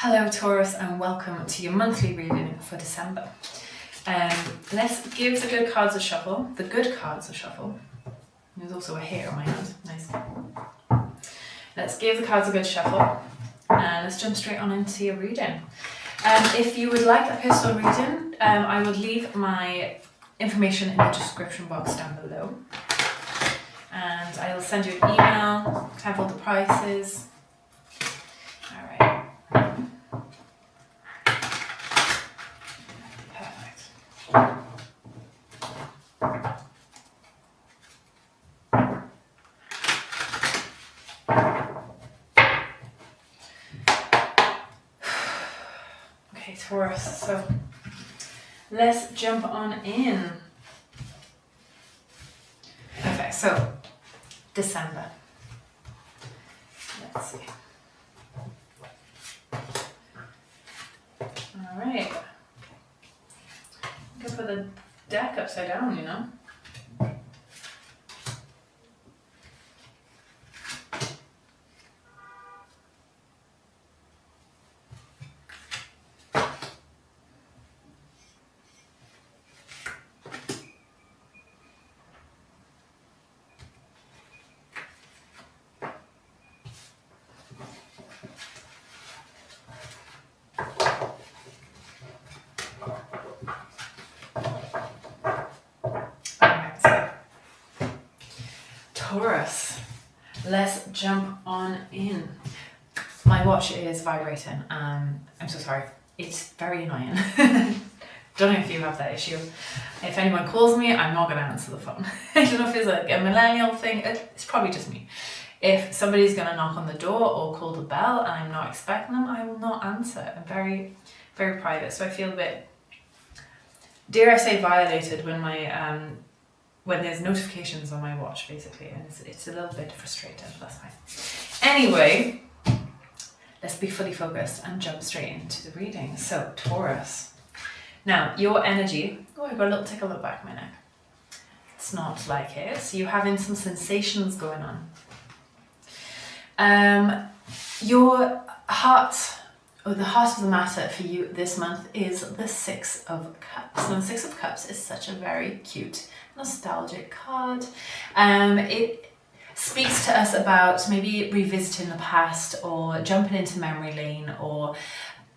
Hello Taurus, and welcome to your monthly reading for December. Let's give the good cards a shuffle. There's also a hair on my hand. Nice. Let's give the cards a good shuffle and let's jump straight on into your reading. If you would like a personal reading, I would leave my information in the description box down below. And I'll send you an email, have all the prices. Alright. Perfect. Okay, Taurus, so let's jump on in. Okay, so December. Let's see. Alright. You can put the deck upside down, you know? Taurus, let's jump on in. My watch is vibrating. I'm so sorry. It's very annoying. Don't know if you have that issue. If anyone calls me, I'm not going to answer the phone. I don't know if it's like a millennial thing. It's probably just me. If somebody's going to knock on the door or call the bell and I'm not expecting them, I will not answer. I'm very, very private. So I feel a bit, dare I say, violated when my when there's notifications on my watch, basically, and it's a little bit frustrating, but that's fine. Anyway, let's be fully focused and jump straight into the reading. So, Taurus. Now, your energy, I've got a little tickle at the back of my neck. It's not like it. So you're having some sensations going on. Your heart, or the heart of the matter for you this month is the Six of Cups. Now, the Six of Cups is such a very cute, nostalgic card. It speaks to us about maybe revisiting the past or jumping into memory lane or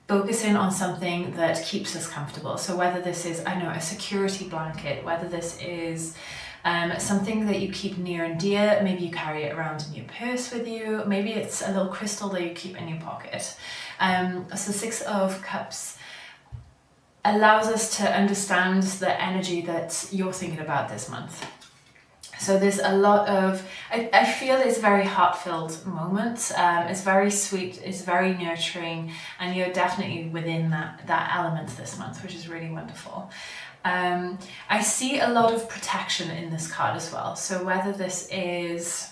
focusing on something that keeps us comfortable. So whether this is, I don't know, a security blanket, whether this is something that you keep near and dear, maybe you carry it around in your purse with you, maybe it's a little crystal that you keep in your pocket. So Six of Cups allows us to understand the energy that you're thinking about this month. So there's a lot of, I feel it's a very heart-filled moment. It's very sweet, it's very nurturing, and you're definitely within that element this month, which is really wonderful. I see a lot of protection in this card as well. So whether this is,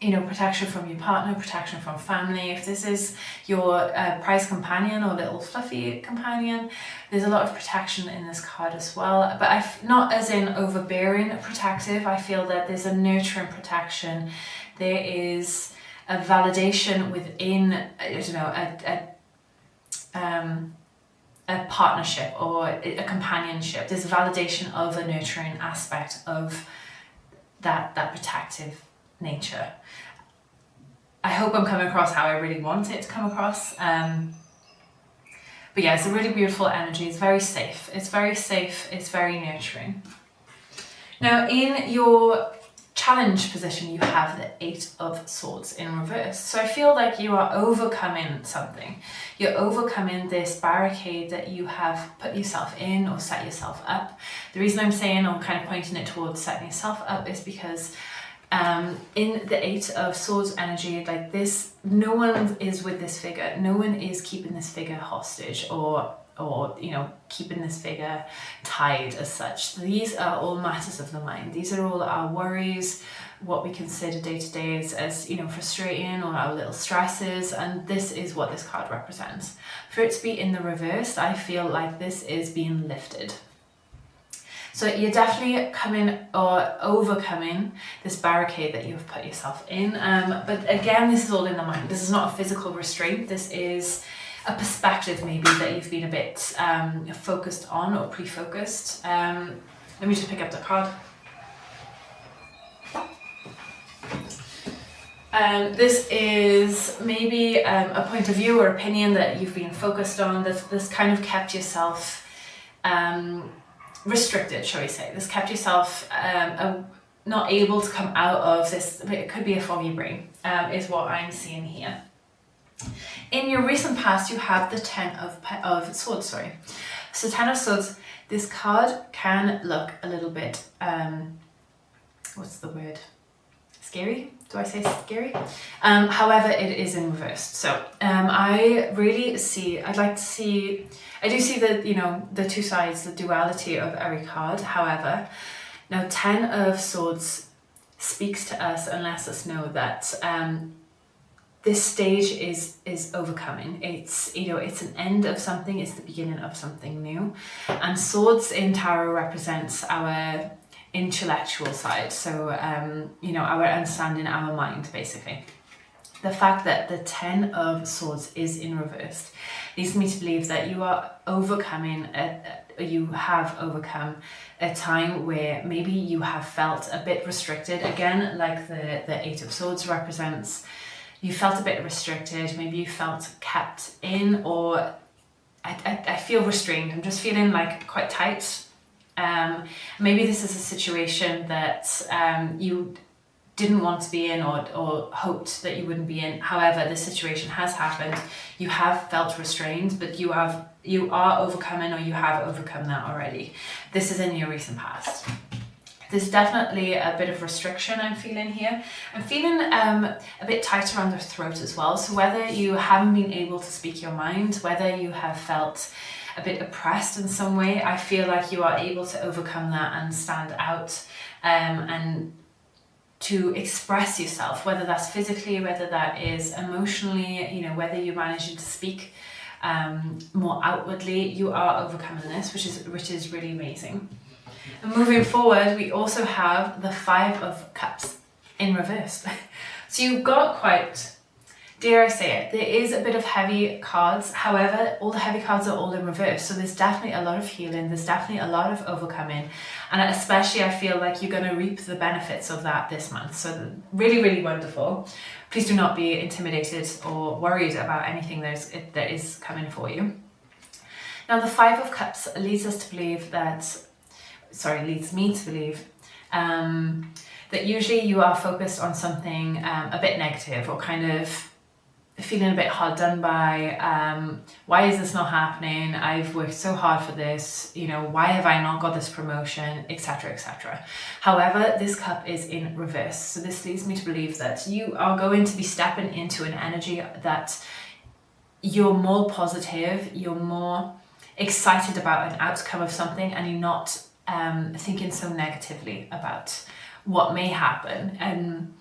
you know, protection from your partner, protection from family. If this is your prized companion or little fluffy companion, there's a lot of protection in this card as well. But not as in overbearing protective. I feel that there's a nurturing protection. There is a validation within, I don't know, a partnership or a companionship. There's a validation of a nurturing aspect of that protective nature. I hope I'm coming across how I really want it to come across. But yeah, it's a really beautiful energy. It's very safe. It's very nurturing. Now, in your challenge position, you have the Eight of Swords in reverse. So I feel like you are overcoming something. You're overcoming this barricade that you have put yourself in or set yourself up. The reason I'm saying, or kind of pointing it towards setting yourself up, is because in the Eight of Swords energy, like this, no one is with this figure. No one is keeping this figure hostage or you know, keeping this figure tied as such. These are all matters of the mind. These are all our worries, what we consider day to day as you know, frustrating, or our little stresses, and this is what this card represents. For it to be in the reverse, I feel like this is being lifted. So you're definitely coming or overcoming this barricade that you've put yourself in. But again, this is all in the mind. This is not a physical restraint. This is a perspective maybe that you've been a bit focused on or pre-focused. Let me just pick up the card. This is maybe a point of view or opinion that you've been focused on, that's kind of kept yourself restricted, shall we say. This kept yourself not able to come out of this. It could be a foggy brain, is what I'm seeing here. In your recent past, you have the Ten of Swords, sorry. So Ten of Swords, this card can look a little bit, what's the word? Scary? Do I say scary? However, it is in reverse. So I do see the two sides, the duality of every card. However, now Ten of Swords speaks to us and lets us know that this stage is overcoming. It's an end of something, it's the beginning of something new. And swords in tarot represents our intellectual side, so our understanding, our mind, basically. The fact that the Ten of Swords is in reverse leads me to believe that you are you have overcome a time where maybe you have felt a bit restricted, again, like the Eight of Swords represents. You felt a bit restricted, maybe you felt kept in, or I feel restrained. I'm just feeling like quite tight. Maybe this is a situation that you didn't want to be in or hoped that you wouldn't be in. However, this situation has happened. You have felt restrained, but you are overcoming, or you have overcome that already. This is in your recent past. There's definitely a bit of restriction I'm feeling here. I'm feeling a bit tight around the throat as well. So whether you haven't been able to speak your mind, whether you have felt a bit oppressed in some way, I feel like you are able to overcome that and stand out and to express yourself, whether that's physically, whether that is emotionally, whether you're managing to speak more outwardly. You are overcoming this, which is really amazing. And moving forward, we also have the Five of Cups in reverse. So you've got quite, dare I say it, there is a bit of heavy cards. However, all the heavy cards are all in reverse. So there's definitely a lot of healing. There's definitely a lot of overcoming. And especially I feel like you're going to reap the benefits of that this month. So really, really wonderful. Please do not be intimidated or worried about anything that is coming for you. Now the Five of Cups leads me to believe that usually you are focused on something a bit negative, or kind of feeling a bit hard done by. Why is this not happening? I've worked so hard for this, why have I not got this promotion, etc., etc. However, this cup is in reverse. So this leads me to believe that you are going to be stepping into an energy that you're more positive, you're more excited about an outcome of something, and you're not thinking so negatively about what may happen. And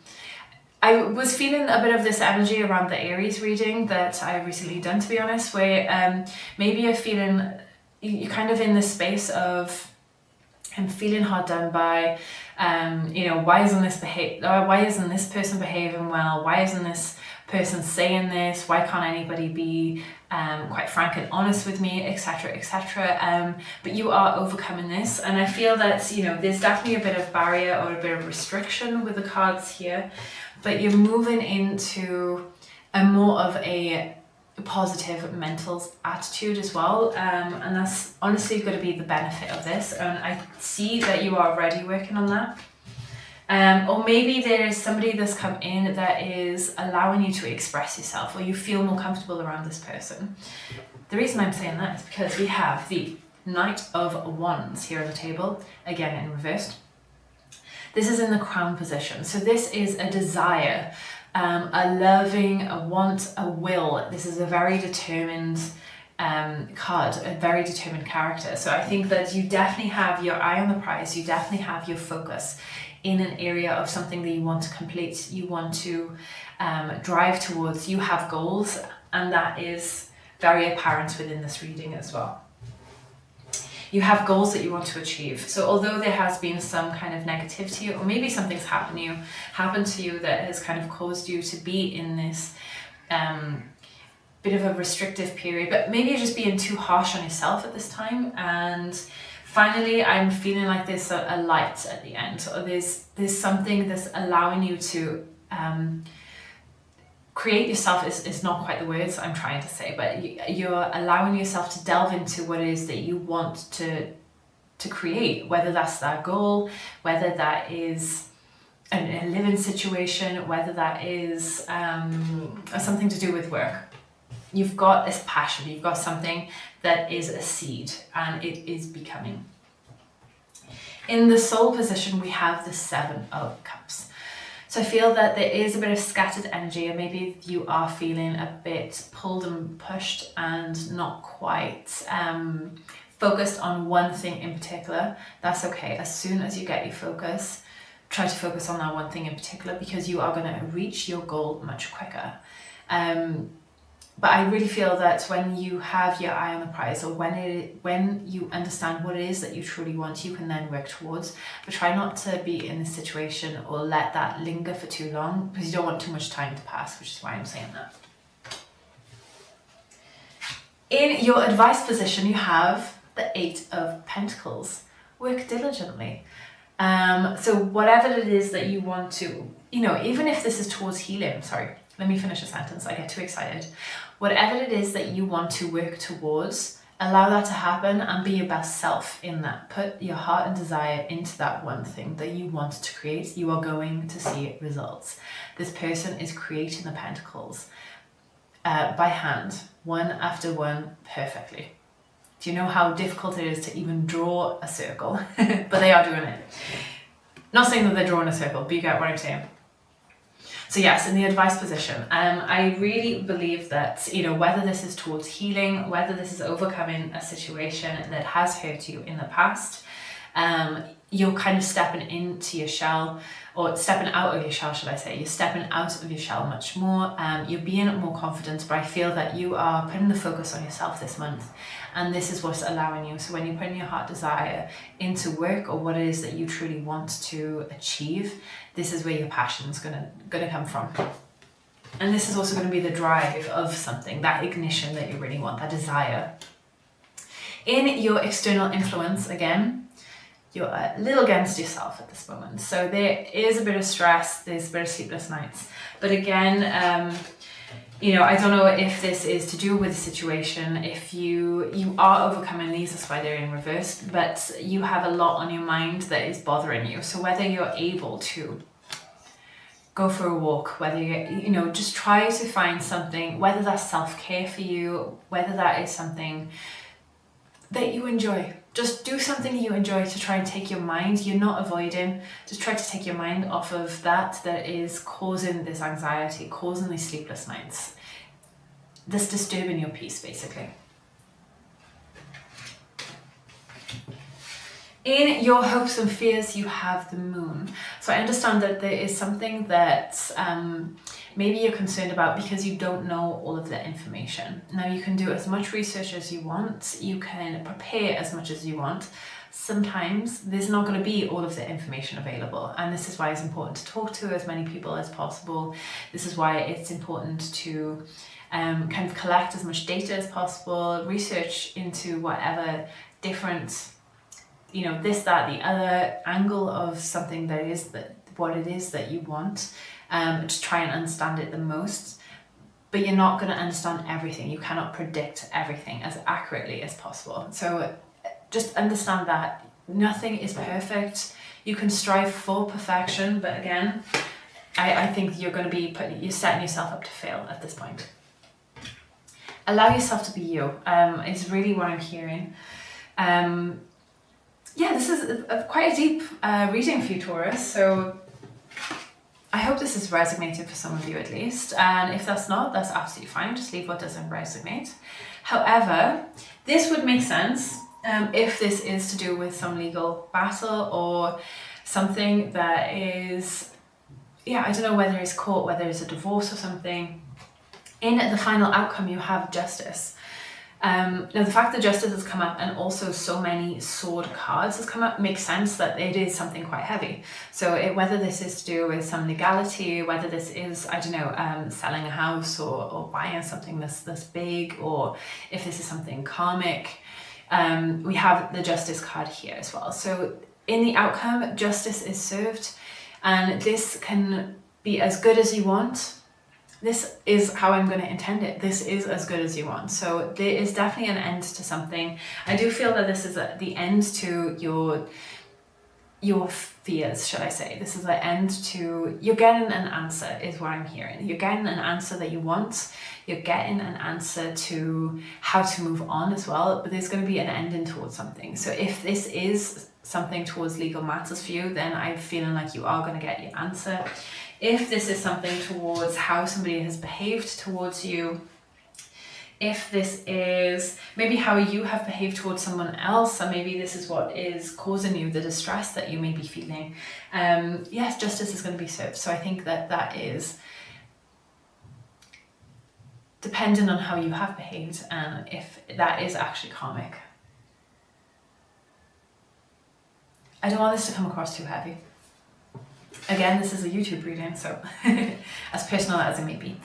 I was feeling a bit of this energy around the Aries reading that I recently done, to be honest, where maybe you're feeling, you're kind of in this space of I'm feeling hard done by, why isn't this person behaving well? Why isn't this person saying this? Why can't anybody be quite frank and honest with me, etc., etc. But you are overcoming this, and I feel that there's definitely a bit of barrier or a bit of restriction with the cards here, but you're moving into a more of a positive mental attitude as well, and that's honestly going to be the benefit of this, and I see that you are already working on that. Or maybe there is somebody that's come in that is allowing you to express yourself, or you feel more comfortable around this person. The reason I'm saying that is because we have the Knight of Wands here on the table, again in reversed. This is in the Crown position. So this is a desire, a loving, a want, a will. This is a very determined card, a very determined character. So I think that you definitely have your eye on the prize, you definitely have your focus in an area of something that you want to complete, you want to drive towards, you have goals, and that is very apparent within this reading as well. You have goals that you want to achieve. So although there has been some kind of negativity, or maybe something's happened to you that has kind of caused you to be in this bit of a restrictive period, but maybe you're just being too harsh on yourself at this time. And finally, I'm feeling like there's a light at the end, or there's something that's allowing you to create yourself is not quite the words I'm trying to say, but you're allowing yourself to delve into what it is that you want to create, whether that's that goal, whether that is a living situation, whether that is something to do with work. You've got this passion, you've got something that is a seed and it is becoming. In the soul position, we have the 7 of Cups. So I feel that there is a bit of scattered energy, and maybe you are feeling a bit pulled and pushed and not quite focused on one thing in particular. That's okay. As soon as you get your focus, try to focus on that one thing in particular, because you are going to reach your goal much quicker. But I really feel that when you have your eye on the prize, or when you understand what it is that you truly want, you can then work towards. But try not to be in this situation or let that linger for too long, because you don't want too much time to pass, which is why I'm saying that. In your advice position, you have the 8 of Pentacles. Work diligently. So whatever it is that you want to, even if this is towards healing, sorry, let me finish a sentence, I get too excited. Whatever it is that you want to work towards, allow that to happen and be your best self in that. Put your heart and desire into that one thing that you want to create. You are going to see results. This person is creating the Pentacles by hand, one after one, perfectly. Do you know how difficult it is to even draw a circle? But they are doing it. Not saying that they're drawing a circle, but you get what I'm saying. So yes, in the advice position, I really believe that, whether this is towards healing, whether this is overcoming a situation that has hurt you in the past, you're kind of stepping into your shell, or stepping out of your shell, should I say. You're stepping out of your shell much more. You're being more confident, but I feel that you are putting the focus on yourself this month. And this is what's allowing you. So when you're putting your heart desire into work, or what it is that you truly want to achieve, this is where your passion's gonna come from. And this is also going to be the drive of something, that ignition that you really want, that desire. In your external influence, again, you're a little against yourself at this moment. So there is a bit of stress, there's a bit of sleepless nights. But again, I don't know if this is to do with the situation, if you are overcoming these, that's why they're in reverse, but you have a lot on your mind that is bothering you. So whether you're able to go for a walk, whether you just try to find something, whether that's self-care for you, whether that is something that you enjoy. Just do something you enjoy to try and take your mind. You're not avoiding. Just try to take your mind off of that is causing this anxiety, causing these sleepless nights. That's disturbing your peace, basically. In your hopes and fears, you have the moon. So I understand that there is something that maybe you're concerned about because you don't know all of the information. Now, you can do as much research as you want. You can prepare as much as you want. Sometimes there's not going to be all of the information available. And this is why it's important to talk to as many people as possible. This is why it's important to kind of collect as much data as possible, research into whatever different this, that, the other angle of something that is what it is that you want, to try and understand it the most. But you're not going to understand everything. You cannot predict everything as accurately as possible. So just understand that nothing is perfect. You can strive for perfection, but again, I think you're going to you're setting yourself up to fail at this point. Allow yourself to be you, is really what I'm hearing. This is quite a deep reading for you, Taurus. So I hope this is resonating for some of you at least. And if that's not, that's absolutely fine. Just leave what doesn't resonate. However, this would make sense if this is to do with some legal battle or something that is, I don't know whether it's court, whether it's a divorce or something. In the final outcome, you have justice. Now the fact that justice has come up and also so many sword cards has come up makes sense that it is something quite heavy. So whether this is to do with some legality, whether this is, I don't know, selling a house or buying something that's big, or if this is something karmic, we have the justice card here as well. So in the outcome, justice is served, and this can be as good as you want. This is how I'm going to intend it. This is as good as you want. So there is definitely an end to something. I do feel that this is the end to your fears, should I say. This is the end to, you're getting an answer is what I'm hearing. You're getting an answer that you want. You're getting an answer to how to move on as well. But there's going to be an ending towards something. So if this is something towards legal matters for you, then I'm feeling like you are going to get your answer. If this is something towards how somebody has behaved towards you, if this is maybe how you have behaved towards someone else, and maybe this is what is causing you the distress that you may be feeling, yes, justice is going to be served. So I think that is depending on how you have behaved, and if that is actually karmic. I don't want this to come across too heavy. Again, this is a YouTube reading, so as personal as it may be.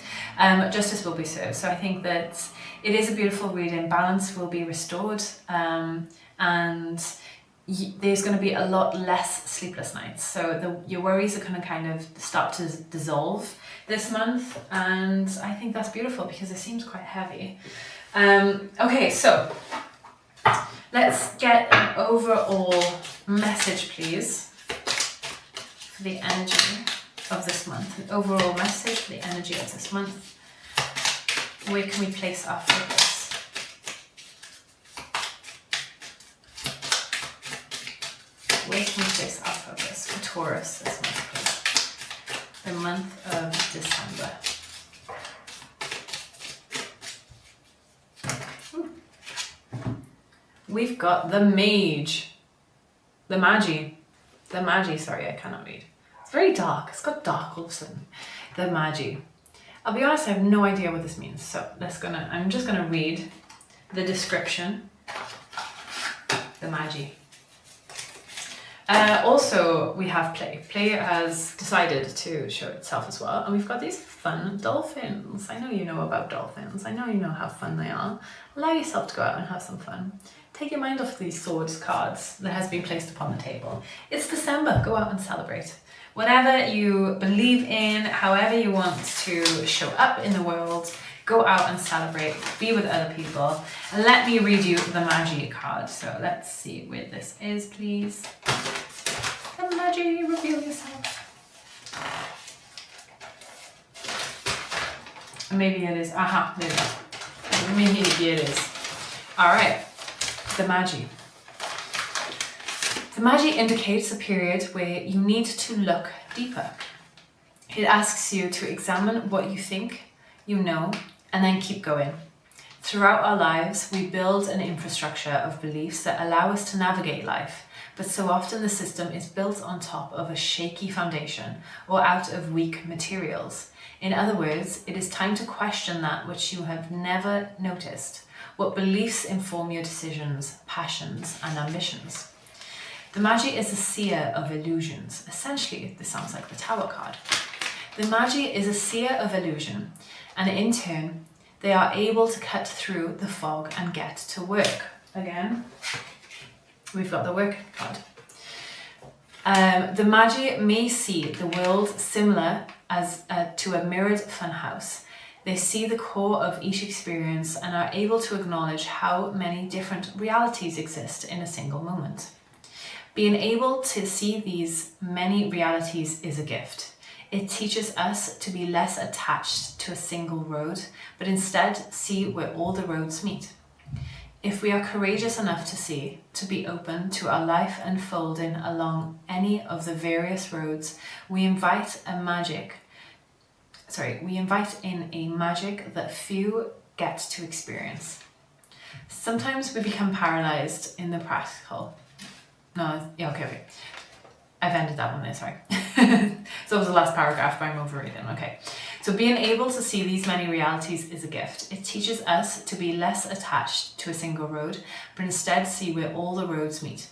Justice will be served. So I think that it is a beautiful reading. Balance will be restored, and there's going to be a lot less sleepless nights. So your worries are going to kind of start to dissolve this month, and I think that's beautiful because it seems quite heavy. Okay, so let's get an overall message, please, for the energy of this month. An overall message for the energy of this month. Where can we place our focus? Where can we place our focus for Taurus this month, please? The month of December. We've got the Mage. The Magi, sorry, I cannot read. It's very dark. It's got dark all of a sudden. The Magi. I'll be honest, I have no idea what this means. So I'm just gonna read the description. The Magi. Also, we have Play. Play has decided to show itself as well. And we've got these fun dolphins. I know you know about dolphins. I know you know how fun they are. Allow yourself to go out and have some fun. Take your mind off these swords cards that has been placed upon the table. It's December. Go out and celebrate. Whatever you believe in, however you want to show up in the world, go out and celebrate, be with other people. And let me read you the Magi card. So let's see where this is, please. The Magi, reveal yourself. Maybe it is. Aha, there we go. Maybe it is. All right. The Magi. The Magi indicates a period where you need to look deeper. It asks you to examine what you think you know and then keep going. Throughout our lives, we build an infrastructure of beliefs that allow us to navigate life, but so often the system is built on top of a shaky foundation or out of weak materials. In other words, it is time to question that which you have never noticed. What beliefs inform your decisions, passions, and ambitions? The Magi is a seer of illusions. Essentially, this sounds like the Tower card. The Magi is a seer of illusion, and in turn, they are able to cut through the fog and get to work. Again, we've got the work card. The Magi may see the world similar as to a mirrored funhouse. They see the core of each experience and are able to acknowledge how many different realities exist in a single moment. Being able to see these many realities is a gift. It teaches us to be less attached to a single road, but instead see where all the roads meet. If we are courageous enough to see, to be open to our life unfolding along any of the various roads, we invite in a magic that few get to experience. Sometimes we become paralyzed in the practical. Okay. I've ended that one there, sorry. So it was the last paragraph, but I'm overreading. Okay. So being able to see these many realities is a gift. It teaches us to be less attached to a single road, but instead see where all the roads meet.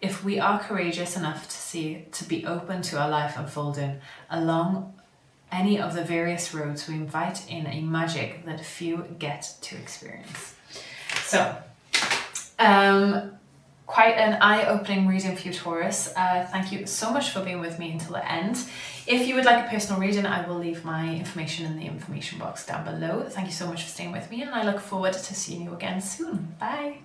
If we are courageous enough to be open to our life unfolding along any of the various roads, we invite in a magic that few get to experience. So, quite an eye-opening reading for you, Taurus. Thank you so much for being with me until the end. If you would like a personal reading, I will leave my information in the information box down below. Thank you so much for staying with me, and I look forward to seeing you again soon. Bye.